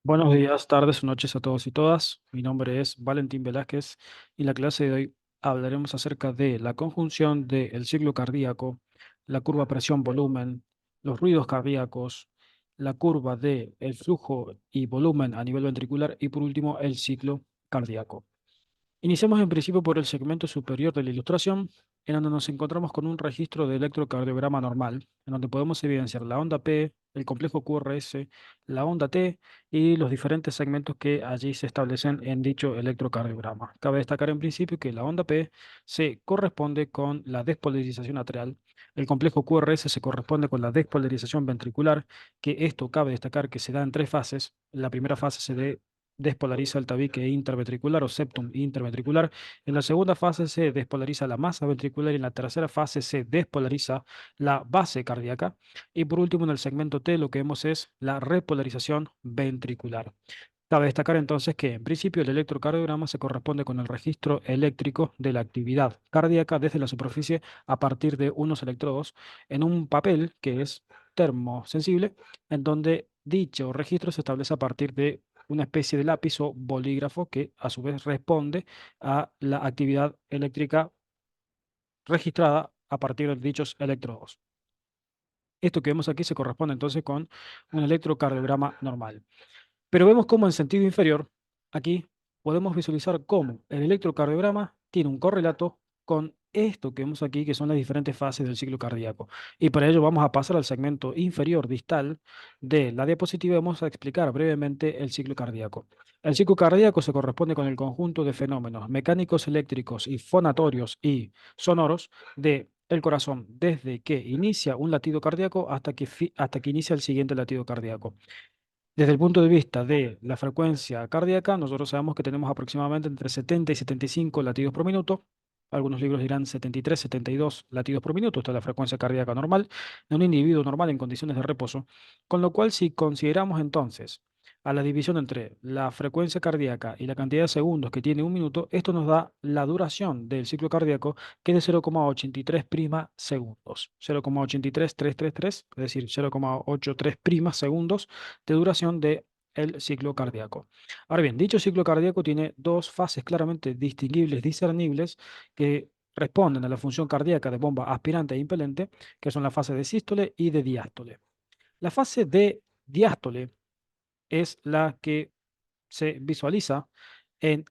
Buenos días, tardes o noches a todos y todas. Mi nombre es Valentín Velázquez y en la clase de hoy hablaremos acerca de la conjunción del ciclo cardíaco, la curva presión-volumen, los ruidos cardíacos, la curva de el flujo y volumen a nivel ventricular y por último el ciclo cardíaco. Iniciamos en principio por el segmento superior de la ilustración, en donde nos encontramos con un registro de electrocardiograma normal, en donde podemos evidenciar la onda P, el complejo QRS, la onda T y los diferentes segmentos que allí se establecen en dicho electrocardiograma. Cabe destacar en principio que la onda P se corresponde con la despolarización atrial, el complejo QRS se corresponde con la despolarización ventricular, que esto cabe destacar que se da en tres fases. La primera fase se despolariza el tabique interventricular o septum interventricular. En la segunda fase se despolariza la masa ventricular y en la tercera fase se despolariza la base cardíaca. Y por último, en el segmento T lo que vemos es la repolarización ventricular. Cabe destacar entonces que en principio el electrocardiograma se corresponde con el registro eléctrico de la actividad cardíaca desde la superficie a partir de unos electrodos en un papel que es termosensible, en donde dicho registro se establece a partir de una especie de lápiz o bolígrafo que a su vez responde a la actividad eléctrica registrada a partir de dichos electrodos. Esto que vemos aquí se corresponde entonces con un electrocardiograma normal. Pero vemos cómo en sentido inferior, aquí podemos visualizar cómo el electrocardiograma tiene un correlato con esto que vemos aquí, que son las diferentes fases del ciclo cardíaco. Y para ello vamos a pasar al segmento inferior distal de la diapositiva y vamos a explicar brevemente el ciclo cardíaco. El ciclo cardíaco se corresponde con el conjunto de fenómenos mecánicos, eléctricos y fonatorios y sonoros de el corazón desde que inicia un latido cardíaco hasta que inicia el siguiente latido cardíaco. Desde el punto de vista de la frecuencia cardíaca, nosotros sabemos que tenemos aproximadamente entre 70 y 75 latidos por minuto. Algunos libros dirán 73, 72 latidos por minuto. Esta es la frecuencia cardíaca normal de un individuo normal en condiciones de reposo. Con lo cual, si consideramos entonces a la división entre la frecuencia cardíaca y la cantidad de segundos que tiene un minuto, esto nos da la duración del ciclo cardíaco, que es de 0,83 prima segundos. 0,83333, es decir, 0,83 primas segundos de duración del ciclo cardíaco. Ahora bien, dicho ciclo cardíaco tiene dos fases claramente distinguibles, discernibles, que responden a la función cardíaca de bomba aspirante e impelente, que son la fase de sístole y de diástole. La fase de diástole es la que se visualiza en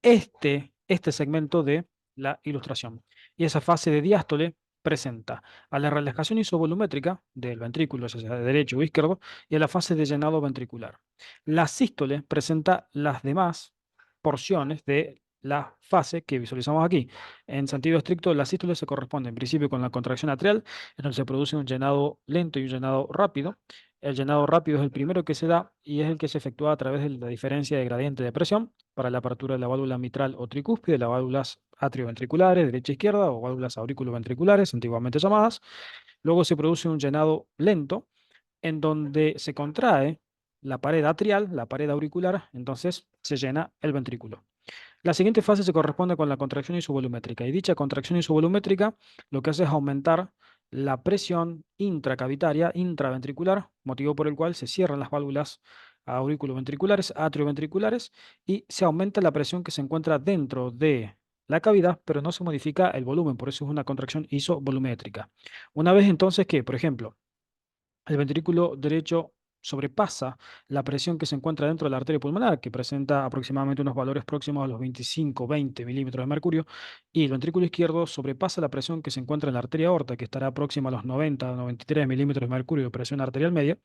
este segmento de la ilustración. Y esa fase de diástole presenta a la relajación isovolumétrica del ventrículo, ya sea derecho o izquierdo, y a la fase de llenado ventricular. La sístole presenta las demás porciones de la fase que visualizamos aquí. En sentido estricto, la sístole se corresponde en principio con la contracción atrial, en donde se produce un llenado lento y un llenado rápido. El llenado rápido es el primero que se da y es el que se efectúa a través de la diferencia de gradiente de presión para la apertura de la válvula mitral o tricúspide, las válvulas atrioventriculares, derecha e izquierda, o válvulas auriculoventriculares, antiguamente llamadas. Luego se produce un llenado lento, en donde se contrae la pared atrial, la pared auricular, entonces se llena el ventrículo. La siguiente fase se corresponde con la contracción isovolumétrica, y dicha contracción isovolumétrica lo que hace es aumentar la presión intracavitaria, intraventricular, motivo por el cual se cierran las válvulas auriculoventriculares, atrioventriculares, y se aumenta la presión que se encuentra dentro de la cavidad, pero no se modifica el volumen, por eso es una contracción isovolumétrica. Una vez entonces que, por ejemplo, el ventrículo derecho sobrepasa la presión que se encuentra dentro de la arteria pulmonar, que presenta aproximadamente unos valores próximos a los 25-20 milímetros de mercurio, y el ventrículo izquierdo sobrepasa la presión que se encuentra en la arteria aorta, que estará próxima a los 90-93 milímetros de mercurio de presión arterial media.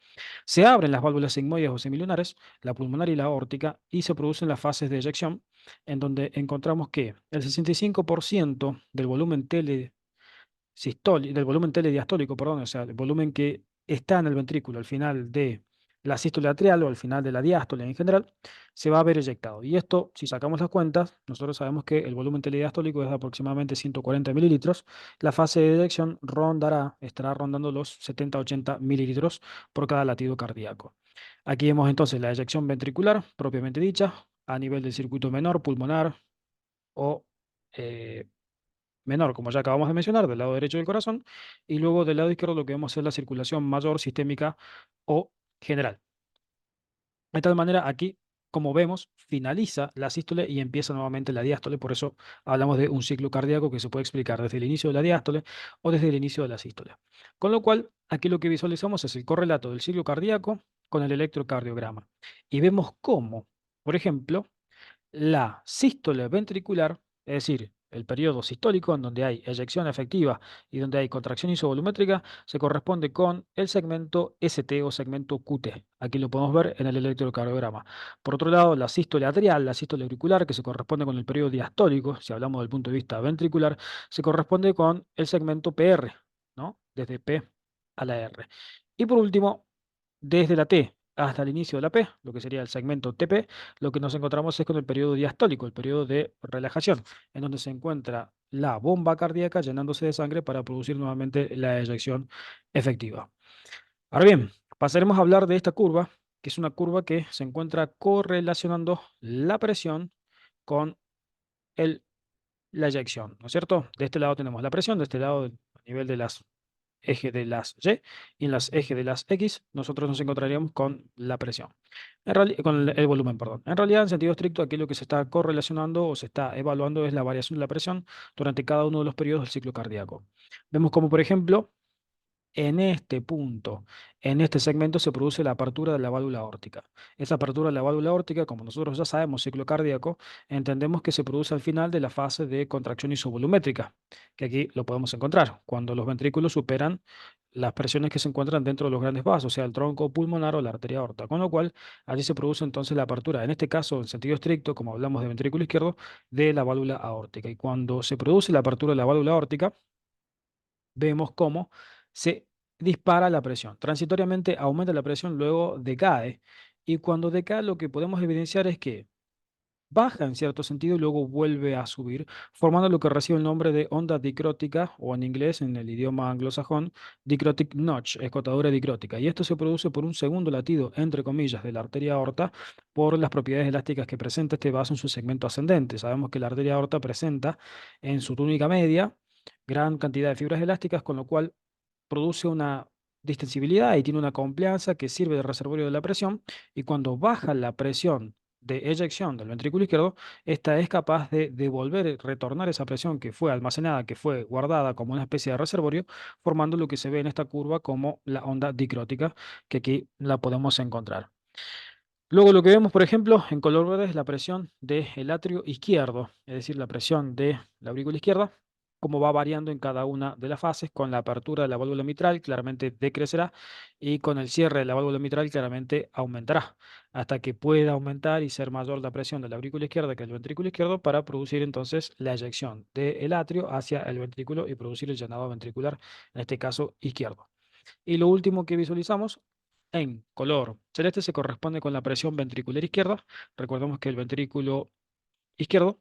Se abren las válvulas sigmoides o semilunares, la pulmonar y la aórtica, y se producen las fases de eyección, en donde encontramos que el 65% del volumen del volumen telediastólico, perdón, o sea, el volumen que está en el ventrículo al final de la sístole atrial o al final de la diástole en general, se va a ver eyectado. Y esto, si sacamos las cuentas, nosotros sabemos que el volumen telediastólico es de aproximadamente 140 mililitros. La fase de eyección estará rondando los 70-80 mililitros por cada latido cardíaco. Aquí vemos entonces la eyección ventricular, propiamente dicha, a nivel del circuito menor, pulmonar o eh, menor, como ya acabamos de mencionar, del lado derecho del corazón, y luego del lado izquierdo lo que vemos es la circulación mayor sistémica o general. De tal manera, aquí, como vemos, finaliza la sístole y empieza nuevamente la diástole. Por eso hablamos de un ciclo cardíaco que se puede explicar desde el inicio de la diástole o desde el inicio de la sístole. Con lo cual, aquí lo que visualizamos es el correlato del ciclo cardíaco con el electrocardiograma. Y vemos cómo, por ejemplo, la sístole ventricular, es decir, el periodo sistólico en donde hay eyección efectiva y donde hay contracción isovolumétrica, se corresponde con el segmento ST o segmento QT. Aquí lo podemos ver en el electrocardiograma. Por otro lado, la sístole atrial, la sístole auricular, que se corresponde con el periodo diastólico, si hablamos del punto de vista ventricular, se corresponde con el segmento PR, ¿no? Desde P a la R. Y por último, desde la T hasta el inicio de la P, lo que sería el segmento TP, lo que nos encontramos es con el periodo diastólico, el periodo de relajación, en donde se encuentra la bomba cardíaca llenándose de sangre para producir nuevamente la eyección efectiva. Ahora bien, pasaremos a hablar de esta curva, que es una curva que se encuentra correlacionando la presión con el, la eyección, ¿no es cierto? De este lado tenemos la presión, de este lado a nivel de las eje de las Y en las ejes de las X nosotros nos encontraríamos con la presión, con el volumen, perdón. En realidad, en sentido estricto, aquí lo que se está correlacionando o se está evaluando es la variación de la presión durante cada uno de los periodos del ciclo cardíaco. Vemos como, por ejemplo, en este punto, en este segmento se produce la apertura de la válvula aórtica. Esa apertura de la válvula aórtica, como nosotros ya sabemos, ciclo cardíaco, entendemos que se produce al final de la fase de contracción isovolumétrica, que aquí lo podemos encontrar, cuando los ventrículos superan las presiones que se encuentran dentro de los grandes vasos, sea el tronco pulmonar o la arteria aorta, con lo cual allí se produce entonces la apertura, en este caso, en sentido estricto, como hablamos de ventrículo izquierdo, de la válvula aórtica. Y cuando se produce la apertura de la válvula aórtica, vemos cómo se dispara la presión. Transitoriamente aumenta la presión, luego decae. Y cuando decae, lo que podemos evidenciar es que baja en cierto sentido y luego vuelve a subir, formando lo que recibe el nombre de onda dicrótica, o en inglés, en el idioma anglosajón, dicrotic notch, escotadura dicrótica. Y esto se produce por un segundo latido, entre comillas, de la arteria aorta, por las propiedades elásticas que presenta este vaso en su segmento ascendente. Sabemos que la arteria aorta presenta en su túnica media gran cantidad de fibras elásticas, con lo cual produce una distensibilidad y tiene una complianza que sirve de reservorio de la presión, y cuando baja la presión de eyección del ventrículo izquierdo, esta es capaz de devolver, retornar esa presión que fue almacenada, que fue guardada como una especie de reservorio, formando lo que se ve en esta curva como la onda dicrótica, que aquí la podemos encontrar. Luego lo que vemos, por ejemplo, en color verde es la presión del atrio izquierdo, es decir, la presión de la aurícula izquierda, cómo va variando en cada una de las fases. Con la apertura de la válvula mitral claramente decrecerá y con el cierre de la válvula mitral claramente aumentará, hasta que pueda aumentar y ser mayor la presión de la aurícula izquierda que el ventrículo izquierdo para producir entonces la eyección del atrio hacia el ventrículo y producir el llenado ventricular, en este caso izquierdo. Y lo último que visualizamos en color celeste se corresponde con la presión ventricular izquierda. Recordemos que el ventrículo izquierdo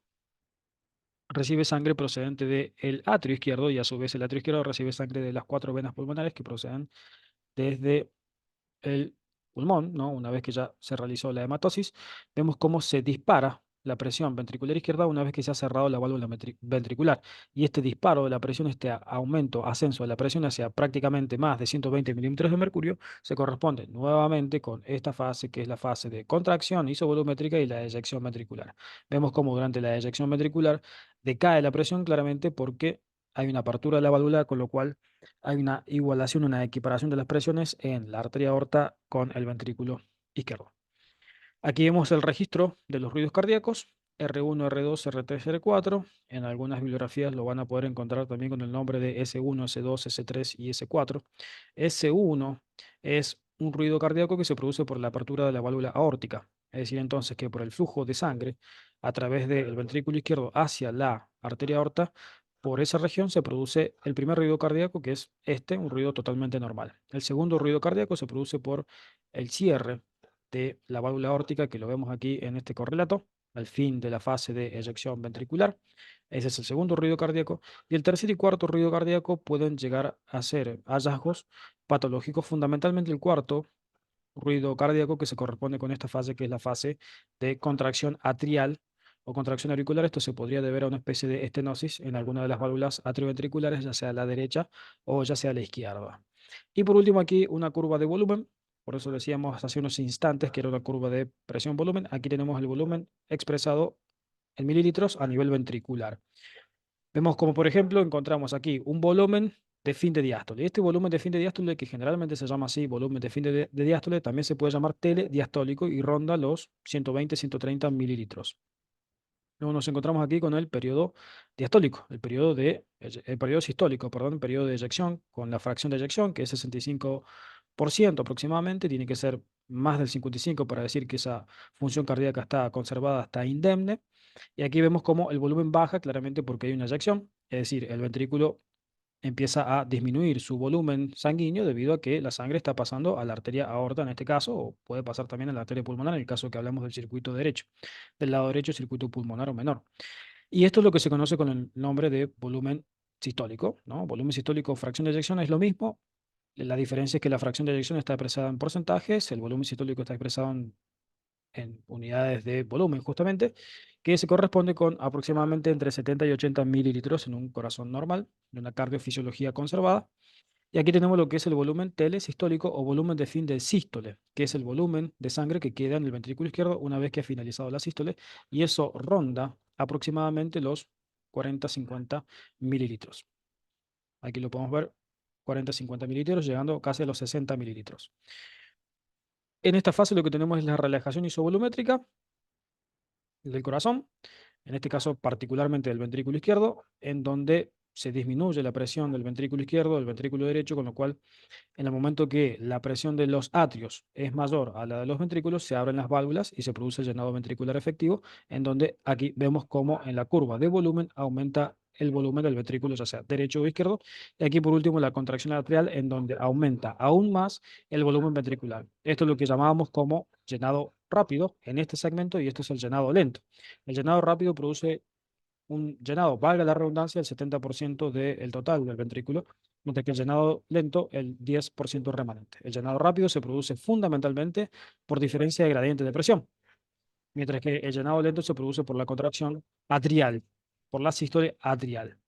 recibe sangre procedente del atrio izquierdo y a su vez el atrio izquierdo recibe sangre de las cuatro venas pulmonares que proceden desde el pulmón, ¿no? Una vez que ya se realizó la hematosis, vemos cómo se dispara la presión ventricular izquierda una vez que se ha cerrado la válvula ventricular. Y este disparo de la presión, este aumento, ascenso de la presión hacia prácticamente más de 120 milímetros de mercurio, se corresponde nuevamente con esta fase, que es la fase de contracción isovolumétrica y la eyección ventricular. Vemos cómo durante la eyección ventricular decae la presión claramente porque hay una apertura de la válvula, con lo cual hay una igualación, una equiparación de las presiones en la arteria aorta con el ventrículo izquierdo. Aquí vemos el registro de los ruidos cardíacos, R1, R2, R3, R4. En algunas bibliografías lo van a poder encontrar también con el nombre de S1, S2, S3 y S4. S1 es un ruido cardíaco que se produce por la apertura de la válvula aórtica. Es decir, entonces que por el flujo de sangre a través del ventrículo izquierdo hacia la arteria aorta, por esa región se produce el primer ruido cardíaco, que es este, un ruido totalmente normal. El segundo ruido cardíaco se produce por el cierre de la válvula aórtica, que lo vemos aquí en este correlato, al fin de la fase de eyección ventricular. Ese es el segundo ruido cardíaco. Y el tercer y cuarto ruido cardíaco pueden llegar a ser hallazgos patológicos, fundamentalmente el cuarto ruido cardíaco que se corresponde con esta fase, que es la fase de contracción atrial o contracción auricular. Esto se podría deber a una especie de estenosis en alguna de las válvulas atrioventriculares, ya sea a la derecha o ya sea a la izquierda. Y por último aquí una curva de volumen Por eso decíamos hace unos instantes que era una curva de presión-volumen. Aquí tenemos el volumen expresado en mililitros a nivel ventricular. Vemos como, por ejemplo, encontramos aquí un volumen de fin de diástole. Este volumen de fin de diástole, que generalmente se llama así, volumen de fin de diástole, también se puede llamar telediastólico y ronda los 120-130 mililitros. Luego nos encontramos aquí con el periodo diastólico, el periodo sistólico, perdón, el periodo de eyección, con la fracción de eyección, que es 65% aproximadamente, tiene que ser más del 55 para decir que esa función cardíaca está conservada, está indemne. Y aquí vemos cómo el volumen baja claramente porque hay una eyección, es decir, el ventrículo empieza a disminuir su volumen sanguíneo debido a que la sangre está pasando a la arteria aorta en este caso, o puede pasar también a la arteria pulmonar en el caso que hablamos del circuito derecho, del lado derecho, circuito pulmonar o menor. Y esto es lo que se conoce con el nombre de volumen sistólico, ¿no? Volumen sistólico o fracción de eyección es lo mismo. La diferencia es que la fracción de eyección está expresada en porcentajes, el volumen sistólico está expresado en unidades de volumen, justamente, que se corresponde con aproximadamente entre 70 y 80 mililitros en un corazón normal, en una cardiofisiología conservada. Y aquí tenemos lo que es el volumen telesistólico o volumen de fin de sístole, que es el volumen de sangre que queda en el ventrículo izquierdo una vez que ha finalizado la sístole, y eso ronda aproximadamente los 40-50 mililitros. Aquí lo podemos ver, 40-50 mililitros, llegando casi a los 60 mililitros. En esta fase lo que tenemos es la relajación isovolumétrica del corazón, en este caso particularmente del ventrículo izquierdo, en donde se disminuye la presión del ventrículo izquierdo, del ventrículo derecho, con lo cual en el momento que la presión de los atrios es mayor a la de los ventrículos, se abren las válvulas y se produce el llenado ventricular efectivo, en donde aquí vemos cómo en la curva de volumen aumenta el volumen del ventrículo, ya sea derecho o izquierdo. Y aquí por último la contracción atrial, en donde aumenta aún más el volumen ventricular. Esto es lo que llamábamos como llenado rápido en este segmento y esto es el llenado lento. El llenado rápido produce un llenado, valga la redundancia, el 70% del total del ventrículo, mientras que el llenado lento, el 10% remanente. El llenado rápido se produce fundamentalmente por diferencia de gradiente de presión, mientras que el llenado lento se produce por la contracción atrial, por la sístole atrial.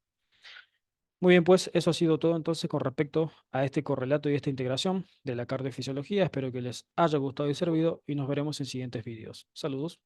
Muy bien, pues eso ha sido todo entonces con respecto a este correlato y esta integración de la cardiofisiología. Espero que les haya gustado y servido y nos veremos en siguientes vídeos. Saludos.